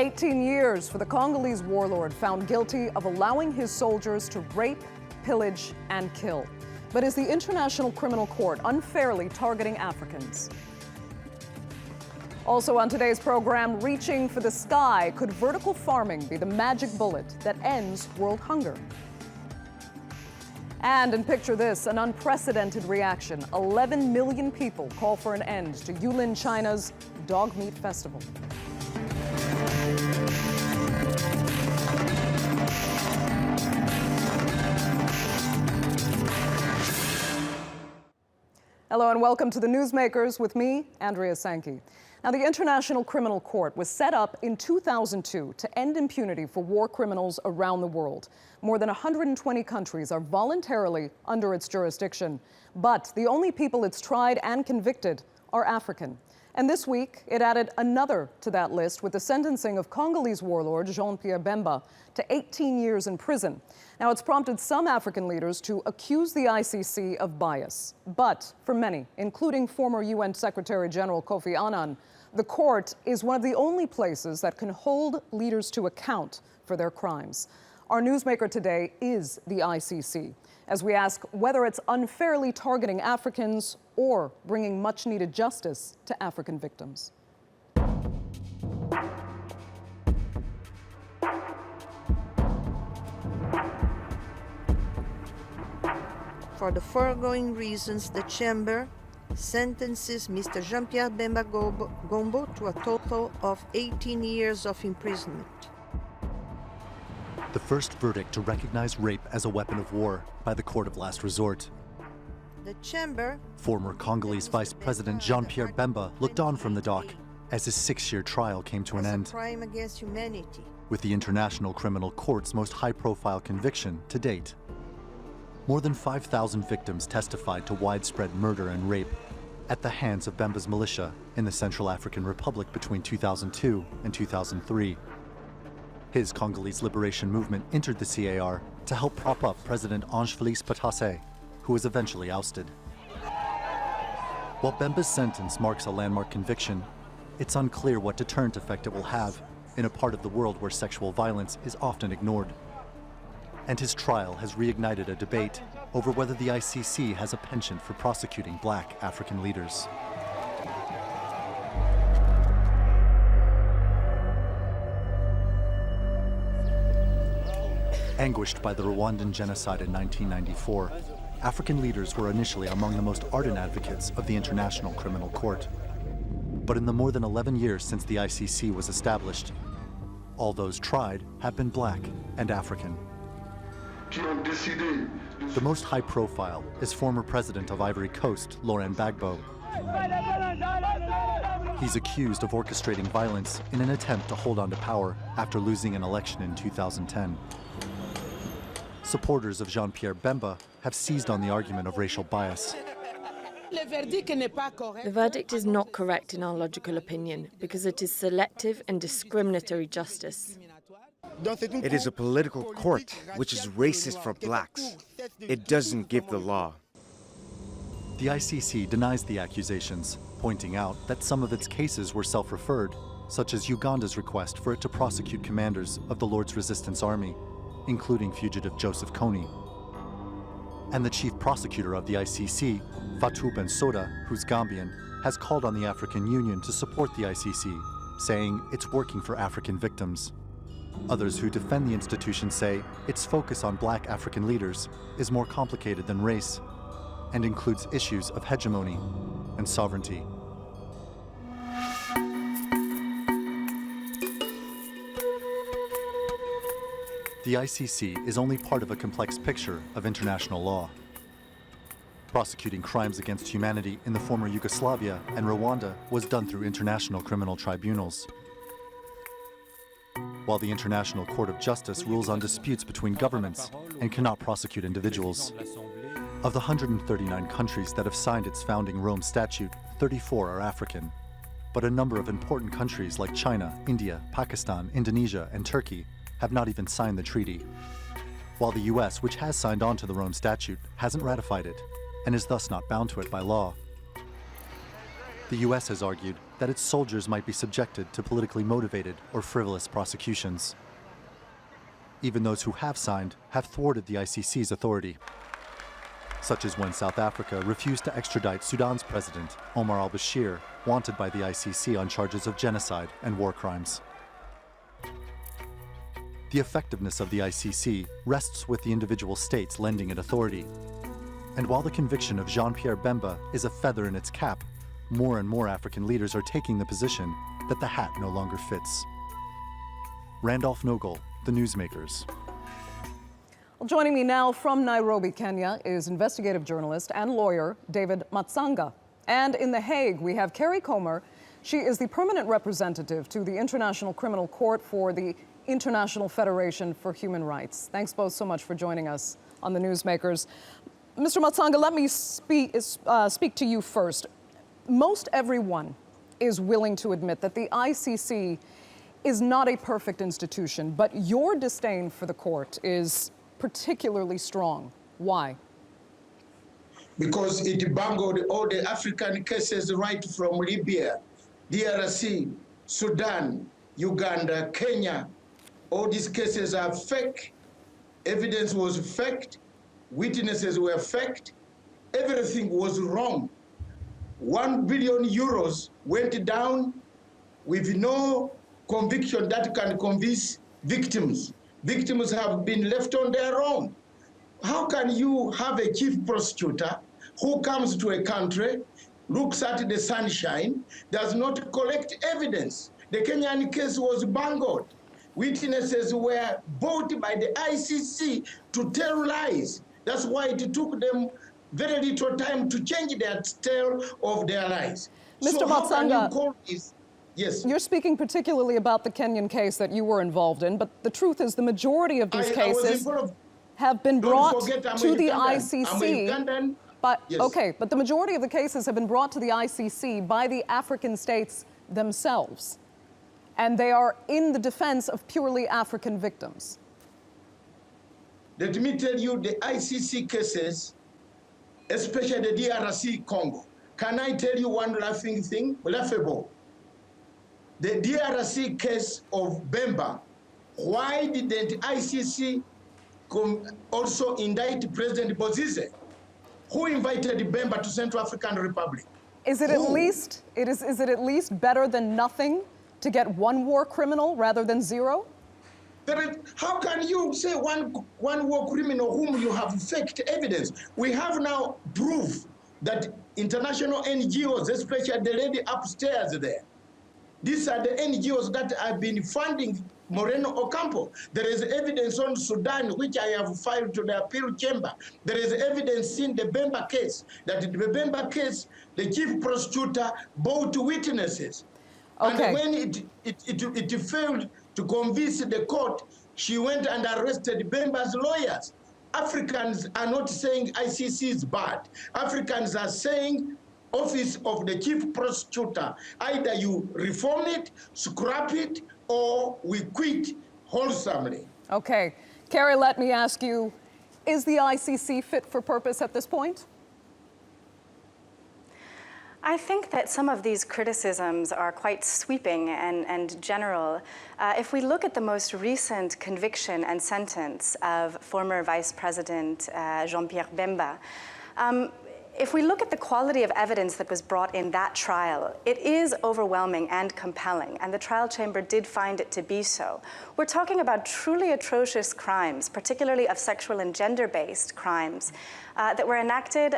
18 years for the Congolese warlord found guilty of allowing his soldiers to rape, pillage, and kill. But is the International Criminal Court unfairly targeting Africans? Also on today's program, reaching for the sky, could vertical farming be the magic bullet that ends world hunger? And picture this, an unprecedented reaction. 11 million people call for an end to Yulin, China's dog meat festival. Hello and welcome to the Newsmakers with me, Andrea Sankey. Now, the International Criminal Court was set up in 2002 to end impunity for war criminals around the world. More than 120 countries are voluntarily under its jurisdiction, but the only people it's tried and convicted are African. And this week, it added another to that list with the sentencing of Congolese warlord Jean-Pierre Bemba to 18 years in prison. Now, it's prompted some African leaders to accuse the ICC of bias. But for many, including former UN Secretary General Kofi Annan, the court is one of the only places that can hold leaders to account for their crimes. Our newsmaker today is the ICC, as we ask whether it's unfairly targeting Africans or bringing much-needed justice to African victims. For the foregoing reasons, the Chamber sentences Mr. Jean-Pierre Bemba Gombo to a total of 18 years of imprisonment. The first verdict to recognize rape as a weapon of war by the court of last resort. The Chamber... Former Congolese Vice President Jean-Pierre Bemba looked on from the dock as his 6-year trial came to an end. A crime against humanity. With the International Criminal Court's most high-profile conviction to date. More than 5,000 victims testified to widespread murder and rape at the hands of Bemba's militia in the Central African Republic between 2002 and 2003. His Congolese liberation movement entered the CAR to help prop up President Ange-Félix Patasse, who was eventually ousted. While Bemba's sentence marks a landmark conviction, it's unclear what deterrent effect it will have in a part of the world where sexual violence is often ignored. And his trial has reignited a debate over whether the ICC has a penchant for prosecuting black African leaders. Anguished by the Rwandan genocide in 1994, African leaders were initially among the most ardent advocates of the International Criminal Court. But in the more than 11 years since the ICC was established, all those tried have been black and African. The most high profile is former president of Ivory Coast, Laurent Gbagbo. He's accused of orchestrating violence in an attempt to hold on to power after losing an election in 2010. Supporters of Jean-Pierre Bemba have seized on the argument of racial bias. The verdict is not correct in our logical opinion because it is selective and discriminatory justice. It is a political court which is racist for blacks. It doesn't give the law. The ICC denies the accusations, pointing out that some of its cases were self-referred, such as Uganda's request for it to prosecute commanders of the Lord's Resistance Army, including fugitive Joseph Kony. And the chief prosecutor of the ICC, Fatou Bensouda, who's Gambian, has called on the African Union to support the ICC, saying it's working for African victims. Others who defend the institution say its focus on black African leaders is more complicated than race and includes issues of hegemony and sovereignty. The ICC is only part of a complex picture of international law. Prosecuting crimes against humanity in the former Yugoslavia and Rwanda was done through international criminal tribunals, while the International Court of Justice rules on disputes between governments and cannot prosecute individuals. Of the 139 countries that have signed its founding Rome Statute, 34 are African. But a number of important countries like China, India, Pakistan, Indonesia, and Turkey have not even signed the treaty, while the US, which has signed on to the Rome Statute, hasn't ratified it and is thus not bound to it by law. The US has argued that its soldiers might be subjected to politically motivated or frivolous prosecutions. Even those who have signed have thwarted the ICC's authority, such as when South Africa refused to extradite Sudan's president, Omar al-Bashir, wanted by the ICC on charges of genocide and war crimes. The effectiveness of the ICC rests with the individual states lending it authority. And while the conviction of Jean-Pierre Bemba is a feather in its cap, more and more African leaders are taking the position that the hat no longer fits. Randolph Nogel, The Newsmakers. Well, joining me now from Nairobi, Kenya, is investigative journalist and lawyer David Matsanga. And in The Hague, we have Carrie Comer. She is the permanent representative to the International Criminal Court for the International Federation for Human Rights. Thanks both so much for joining us on The Newsmakers. Mr. Matsanga, let me speak to you first. Most everyone is willing to admit that the ICC is not a perfect institution, but your disdain for the court is particularly strong. Why? Because it bungled all the African cases right from Libya, DRC, Sudan, Uganda, Kenya. All these cases are fake. Evidence was fake. Witnesses were fake. Everything was wrong. 1 billion euros went down with no conviction that can convince victims. Victims have been left on their own. How can you have a chief prosecutor who comes to a country, looks at the sunshine, does not collect evidence? The Kenyan case was bungled. Witnesses were bought by the ICC to tell lies. That's why it took them very little time to change their tale of their lies. Mr. So how can Matsanga, you call this? Yes. You're speaking particularly about the Kenyan case that you were involved in, but the truth is the majority of these cases have been brought to the ICC. But Yes. okay, but the majority of the cases have been brought to the ICC by the African states themselves, and they are in the defense of purely African victims. Let me tell you the ICC cases, especially the DRC Congo. Can I tell you one laughing thing? Laughable. The DRC case of Bemba, why didn't ICC also indict President Bozize? Who invited Bemba to Central African Republic? Is it at least better than nothing to get one war criminal rather than zero? How can you say one war criminal whom you have faked evidence? We have now proof that international NGOs, especially the lady upstairs there, these are the NGOs that have been funding Moreno Ocampo. There is evidence on Sudan, which I have filed to the appeal chamber. There is evidence in the Bemba case, that in the Bemba case, the chief prosecutor bought witnesses. Okay. And when it failed to convince the court, she went and arrested Bemba's lawyers. Africans are not saying ICC is bad. Africans are saying office of the chief prosecutor, either you reform it, scrap it, or we quit wholesomely. Okay. Carrie, let me ask you, is the ICC fit for purpose at this point? I think that some of these criticisms are quite sweeping and general. If we look at the most recent conviction and sentence of former Vice President Jean-Pierre Bemba, if we look at the quality of evidence that was brought in that trial, it is overwhelming and compelling, and the trial chamber did find it to be so. We're talking about truly atrocious crimes, particularly of sexual and gender-based crimes, that were enacted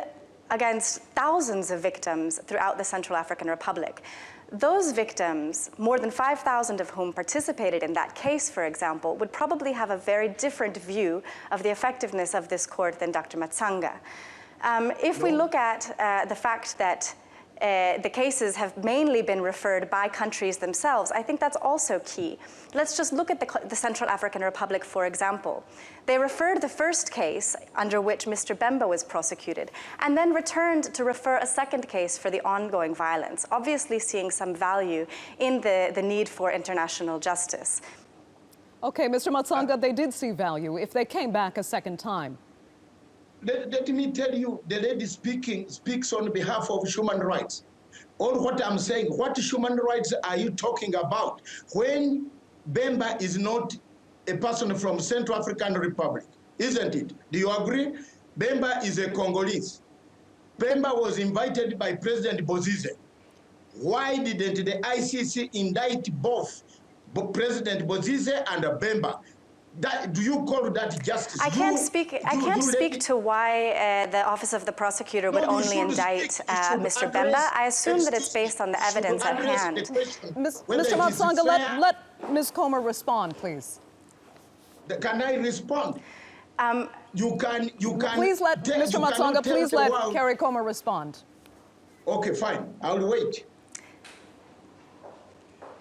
against thousands of victims throughout the Central African Republic. Those victims, more than 5,000 of whom participated in that case, for example, would probably have a very different view of the effectiveness of this court than Dr. Matsanga. If we look at the fact that the cases have mainly been referred by countries themselves, I think that's also key. Let's just look at the Central African Republic, for example. They referred the first case under which Mr. Bemba was prosecuted, and then returned to refer a second case for the ongoing violence, obviously seeing some value in the need for international justice. Okay, Mr. Matsanga, they did see value if they came back a second time. Let me tell you, the lady speaks on behalf of human rights. All what I'm saying, what human rights are you talking about when Bemba is not a person from Central African Republic, isn't it? Do you agree? Bemba is a Congolese. Bemba was invited by President Bozize. Why didn't the ICC indict both President Bozize and Bemba? Do you call that justice? I can't speak to why the Office of the Prosecutor would only indict Mr. Bemba. I assume that it's based on the evidence at hand. Mr. Matsanga, let Ms. Comer respond, please. Can I respond? You can. Please let Mr. Matsanga. Please let Carrie Comer respond. Okay, fine. I'll wait.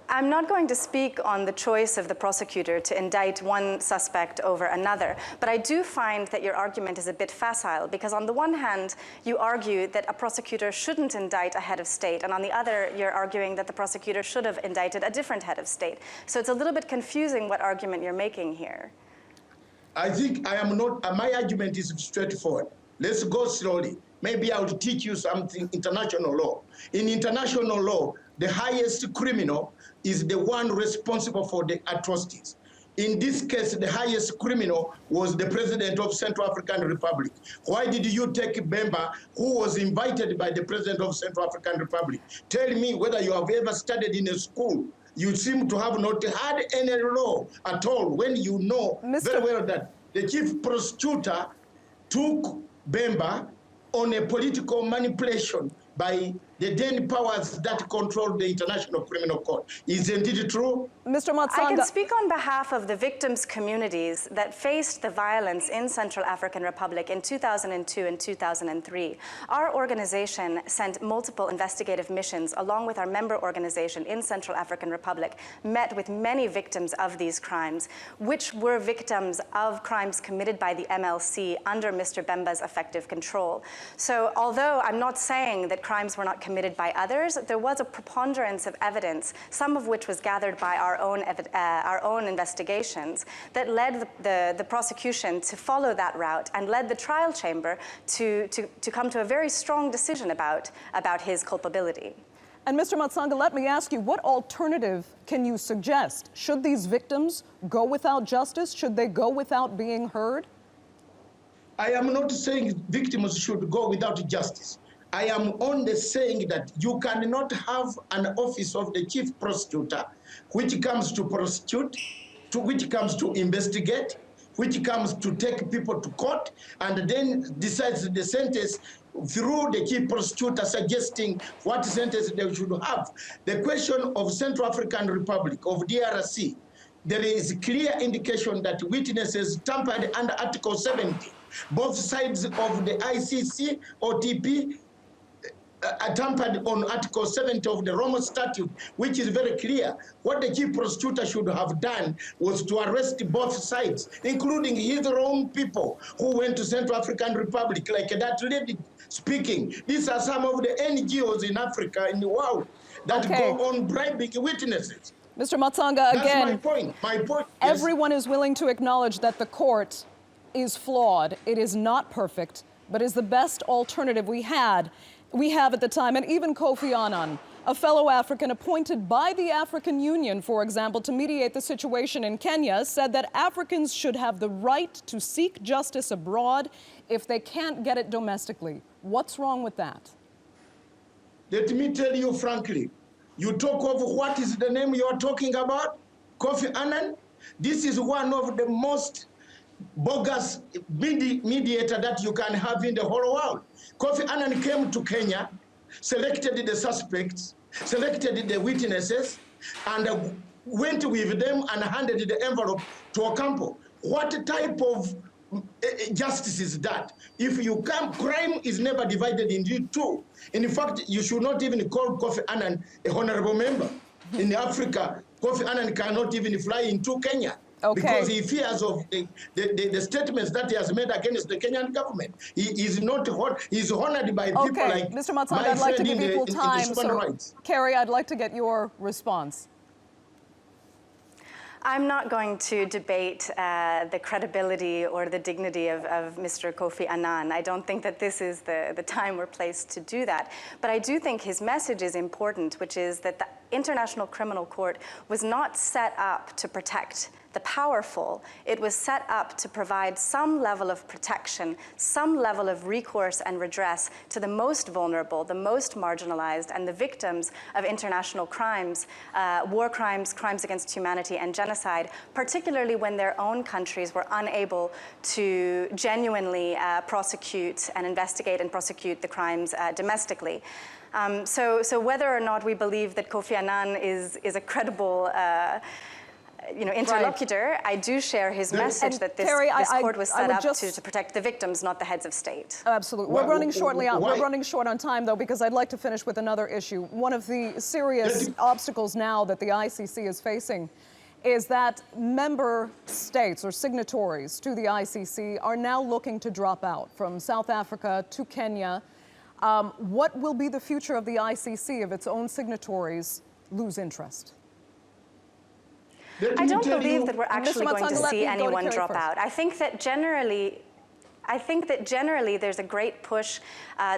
I'm not going to speak on the choice of the prosecutor to indict one suspect over another, but I do find that your argument is a bit facile, because on the one hand, you argue that a prosecutor shouldn't indict a head of state, and on the other, you're arguing that the prosecutor should have indicted a different head of state. So it's a little bit confusing what argument you're making here. I think I am not, my argument is straightforward. Let's go slowly. Maybe I'll teach you something international law. In international law, the highest criminal is the one responsible for the atrocities. In this case, the highest criminal was the president of Central African Republic. Why did you take Bemba, who was invited by the president of Central African Republic? Tell me whether you have ever studied in a school. You seem to have not had any law at all when you know very well that the chief prosecutor took Bemba on a political manipulation by the then powers that control the International Criminal Court. Isn't it true? Mr. Matsanga. I can speak on behalf of the victims' communities that faced the violence in Central African Republic in 2002 and 2003. Our organization sent multiple investigative missions along with our member organization in Central African Republic, met with many victims of these crimes, which were victims of crimes committed by the MLC under Mr. Bemba's effective control. So although I'm not saying that crimes were not committed by others, there was a preponderance of evidence, some of which was gathered by our own investigations, that led the prosecution to follow that route and led the trial chamber to come to a very strong decision about his culpability. And Mr. Matsanga, let me ask you, what alternative can you suggest? Should these victims go without justice? Should they go without being heard? I am not saying victims should go without justice. I am only saying that you cannot have an office of the chief prosecutor which comes to prosecute, which comes to investigate, which comes to take people to court, and then decides the sentence through the chief prosecutor suggesting what sentence they should have. The question of Central African Republic, of DRC, there is clear indication that witnesses tampered under Article 70. Both sides of the ICC, OTP, tampered on Article 70 of the Roma Statute, which is very clear. What the chief prosecutor should have done was to arrest both sides, including his own people who went to Central African Republic, like that lady speaking. These are some of the NGOs in Africa, in the world, that go on bribing witnesses. Mr. Matsanga, again, that's my point. My point. Everyone is willing to acknowledge that the court is flawed. It is not perfect, but is the best alternative we have at the time. And even Kofi Annan, a fellow African appointed by the African Union, for example, to mediate the situation in Kenya, said that Africans should have the right to seek justice abroad if they can't get it domestically. What's wrong with that? Let me tell you frankly, you talk of what is the name you are talking about? Kofi Annan? This is one of the most bogus mediator that you can have in the whole world. Kofi Annan came to Kenya, selected the suspects, selected the witnesses, and went with them and handed the envelope to Ocampo. What type of justice is that? If you come, crime is never divided into two. In fact, you should not even call Kofi Annan a honorable member. In Africa, Kofi Annan cannot even fly into Kenya. Because he fears of the statements that he has made against the Kenyan government. He is not he's honored by people like Mr. Matsanga, I'd like to give equal time. So, Carrie, I'd like to get your response. I'm not going to debate the credibility or the dignity of Mr. Kofi Annan. I don't think that this is the time or place to do that. But I do think his message is important, which is that the International Criminal Court was not set up to protect the powerful. It was set up to provide some level of protection, some level of recourse and redress to the most vulnerable, the most marginalized, and the victims of international crimes, war crimes, crimes against humanity, and genocide, particularly when their own countries were unable to genuinely prosecute and investigate and prosecute the crimes domestically. So whether or not we believe that Kofi Annan is a credible interlocutor, right. I do share his message that this court was set up to protect the victims, not the heads of state. Absolutely. We're running short on time, though, because I'd like to finish with another issue. One of the serious obstacles now that the ICC is facing is that member states or signatories to the ICC are now looking to drop out, from South Africa to Kenya. What will be the future of the ICC if its own signatories lose interest? I don't believe that we're actually going to see anyone drop out. I think that generally there's a great push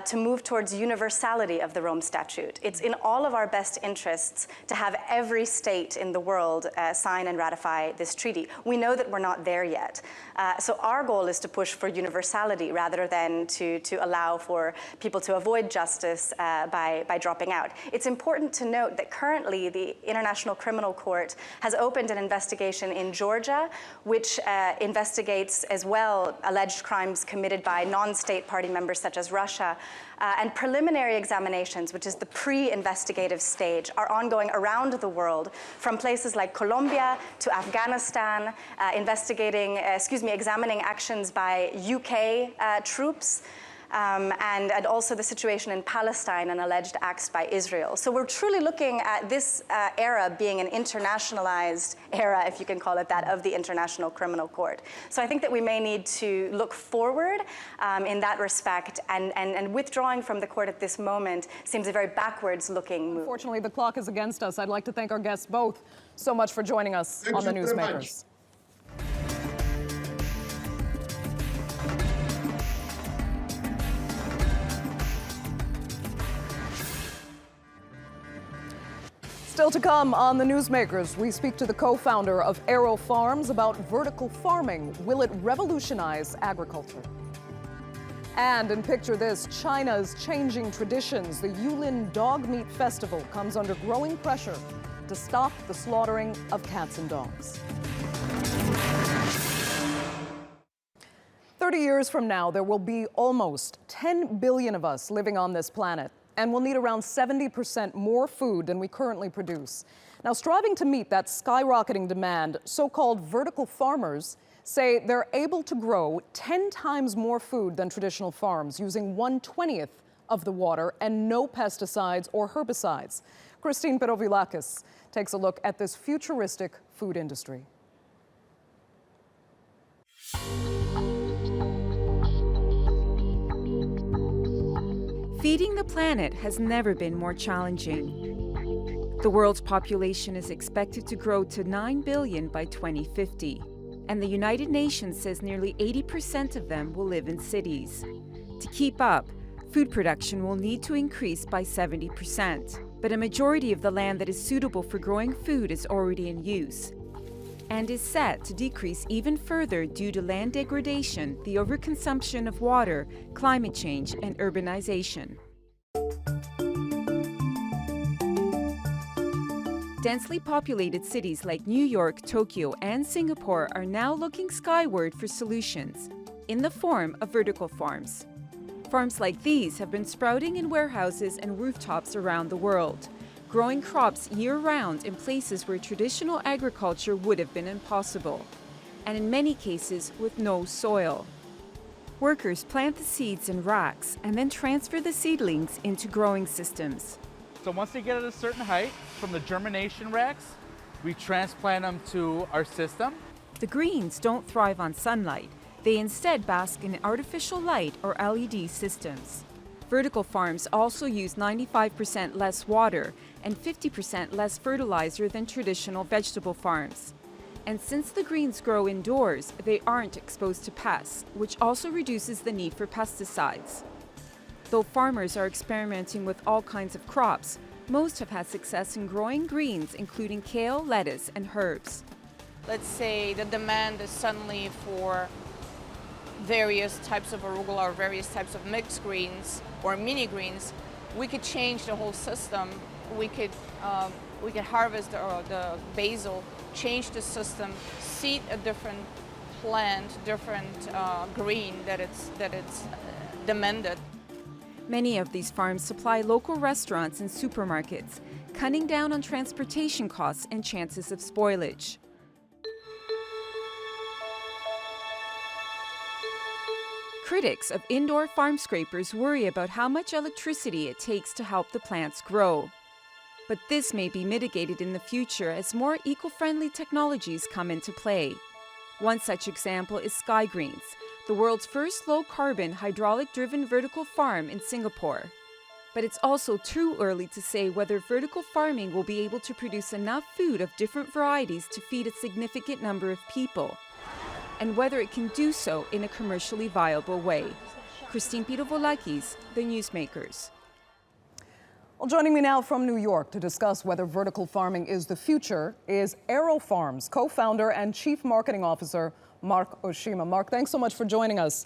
to move towards universality of the Rome Statute. It's in all of our best interests to have every state in the world sign and ratify this treaty. We know that we're not there yet. So our goal is to push for universality rather than to allow for people to avoid justice by dropping out. It's important to note that currently the International Criminal Court has opened an investigation in Georgia, which investigates as well alleged crimes committed by non-state party members such as Russia. And preliminary examinations, which is the pre-investigative stage, are ongoing around the world, from places like Colombia to Afghanistan, examining actions by UK troops, and also the situation in Palestine and alleged acts by Israel. So we're truly looking at this era being an internationalized era, if you can call it that, of the International Criminal Court. So I think that we may need to look forward in that respect, and withdrawing from the court at this moment seems a very backwards-looking move. Unfortunately, the clock is against us. I'd like to thank our guests both so much for joining us on the Newsmakers. Still to come on the Newsmakers, we speak to the co-founder of Aerofarm about vertical farming. Will it revolutionize agriculture? And in Picture This, China's changing traditions. The Yulin Dog Meat Festival comes under growing pressure to stop the slaughtering of cats and dogs. 30 years from now, there will be almost 10 billion of us living on this planet, and we'll need around 70% more food than we currently produce. Now, striving to meet that skyrocketing demand, so-called vertical farmers say they're able to grow 10 times more food than traditional farms, using 1/20 of the water and no pesticides or herbicides. Christine Perovilakis takes a look at this futuristic food industry. Feeding the planet has never been more challenging. The world's population is expected to grow to 9 billion by 2050, and the United Nations says nearly 80% of them will live in cities. To keep up, food production will need to increase by 70%, but a majority of the land that is suitable for growing food is already in use, and is set to decrease even further due to land degradation, the overconsumption of water, climate change, and urbanization. Densely populated cities like New York, Tokyo, and Singapore are now looking skyward for solutions in the form of vertical farms. Farms like these have been sprouting in warehouses and rooftops around the world, growing crops year-round in places where traditional agriculture would have been impossible, and in many cases with no soil. Workers plant the seeds in racks and then transfer the seedlings into growing systems. So once they get at a certain height from the germination racks, we transplant them to our system. The greens don't thrive on sunlight. They instead bask in artificial light or LED systems. Vertical farms also use 95% less water and 50% less fertilizer than traditional vegetable farms. And since the greens grow indoors, they aren't exposed to pests, which also reduces the need for pesticides. Though farmers are experimenting with all kinds of crops, most have had success in growing greens, including kale, lettuce, and herbs. Let's say the demand is suddenly for various types of arugula or various types of mixed greens or mini greens, we could change the whole system. We could harvest the basil, change the system, seed a different plant, different green that it's demanded. Many of these farms supply local restaurants and supermarkets, cutting down on transportation costs and chances of spoilage. Critics of indoor farm scrapers worry about how much electricity it takes to help the plants grow. But this may be mitigated in the future as more eco-friendly technologies come into play. One such example is Sky Greens, the world's first low-carbon, hydraulic-driven vertical farm in Singapore. But it's also too early to say whether vertical farming will be able to produce enough food of different varieties to feed a significant number of people, and whether it can do so in a commercially viable way. Christine Pirovolakis, The Newsmakers. Well, joining me now from New York to discuss whether vertical farming is the future is Aerofarm's co-founder and chief marketing officer, Marc Oshima. Marc, thanks so much for joining us.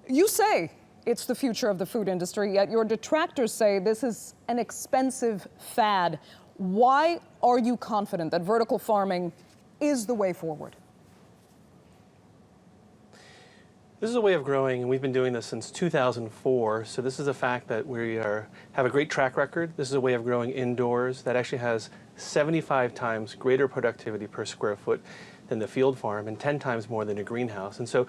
You say it's the future of the food industry, yet your detractors say this is an expensive fad. Why are you confident that vertical farming is the way forward? This is a way of growing, and we've been doing this since 2004. So this is a fact that we have a great track record. This is a way of growing indoors that actually has 75 times greater productivity per square foot than the field farm and 10 times more than a greenhouse. And so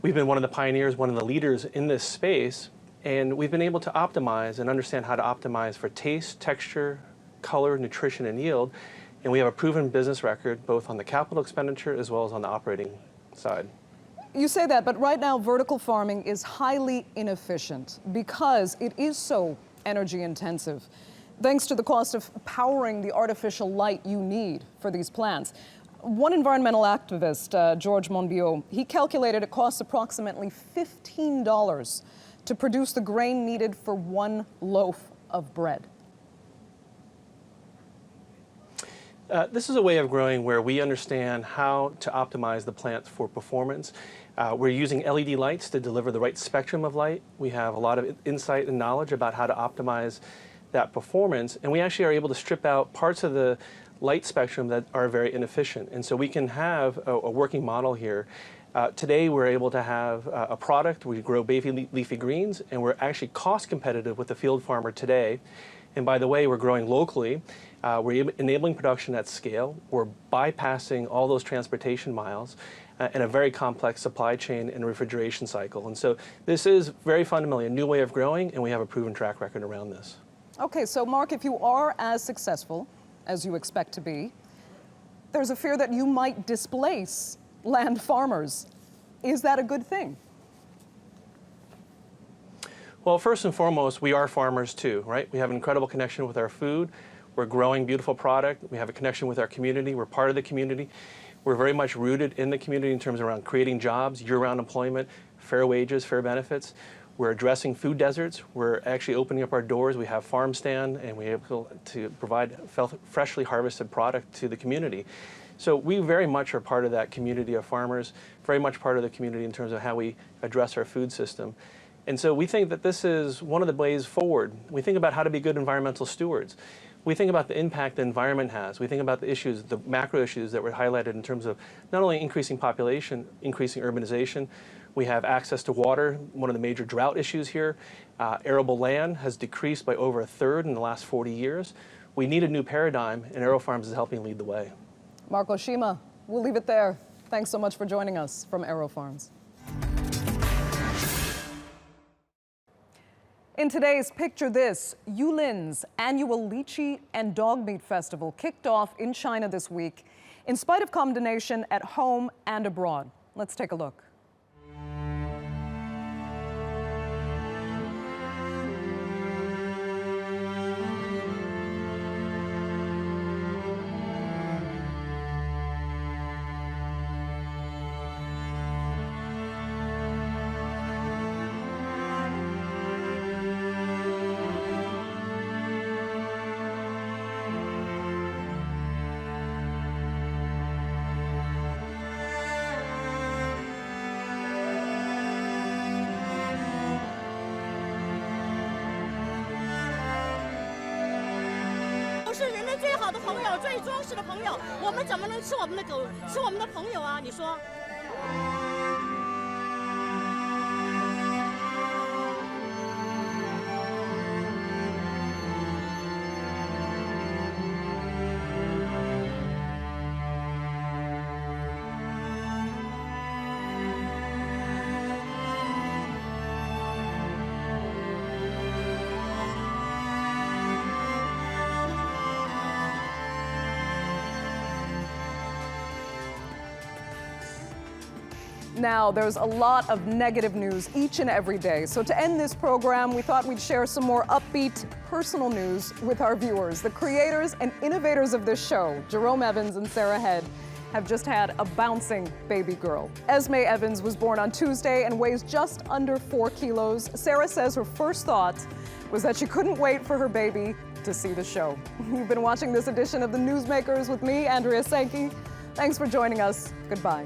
we've been one of the pioneers, one of the leaders in this space, and we've been able to optimize and understand how to optimize for taste, texture, color, nutrition, and yield. And we have a proven business record both on the capital expenditure as well as on the operating side. You say that, but right now vertical farming is highly inefficient because it is so energy intensive, thanks to the cost of powering the artificial light you need for these plants. One environmental activist, George Monbiot, he calculated it costs approximately $15 to produce the grain needed for one loaf of bread. This is a way of growing where we understand how to optimize the plants for performance. We're using LED lights to deliver the right spectrum of light. We have a lot of insight and knowledge about how to optimize that performance, and we actually are able to strip out parts of the light spectrum that are very inefficient. And so we can have a working model here. Today we're able to have a product, we grow baby leafy greens, and we're actually cost competitive with the field farmer today. And by the way, we're growing locally. We're enabling production at scale. We're bypassing all those transportation miles and a very complex supply chain and refrigeration cycle. And so this is very fundamentally a new way of growing, and we have a proven track record around this. Okay, so Marc, if you are as successful as you expect to be, there's a fear that you might displace land farmers. Is that a good thing? Well, first and foremost, we are farmers too, right? We have an incredible connection with our food. We're growing beautiful product. We have a connection with our community. We're part of the community. We're very much rooted in the community in terms of around creating jobs, year-round employment, fair wages, fair benefits. We're addressing food deserts. We're actually opening up our doors. We have farm stand, and we're able to provide freshly harvested product to the community. So we very much are part of that community of farmers, very much part of the community in terms of how we address our food system. And so we think that this is one of the ways forward. We think about how to be good environmental stewards. We think about the impact the environment has. We think about the issues, the macro issues that were highlighted in terms of not only increasing population, increasing urbanization. We have access to water, one of the major drought issues here. Arable land has decreased by over 1/3 in the last 40 years. We need a new paradigm, and Aerofarms is helping lead the way. Marc Oshima, we'll leave it there. Thanks so much for joining us from Aerofarms. In today's Picture This, Yulin's annual lychee and dog meat festival kicked off in China this week, in spite of condemnation at home and abroad. Let's take a look. 最好的朋友、最忠实的朋友，我们怎么能吃我们的狗、吃我们的朋友啊？你说？ Now, there's a lot of negative news each and every day. So to end this program, we thought we'd share some more upbeat, personal news with our viewers. The creators and innovators of this show, Jerome Evans and Sarah Head, have just had a bouncing baby girl. Esme Evans was born on Tuesday and weighs just under 4 kilos. Sarah says her first thought was that she couldn't wait for her baby to see the show. You've been watching this edition of the Newsmakers with me, Andrea Sankey. Thanks for joining us. Goodbye.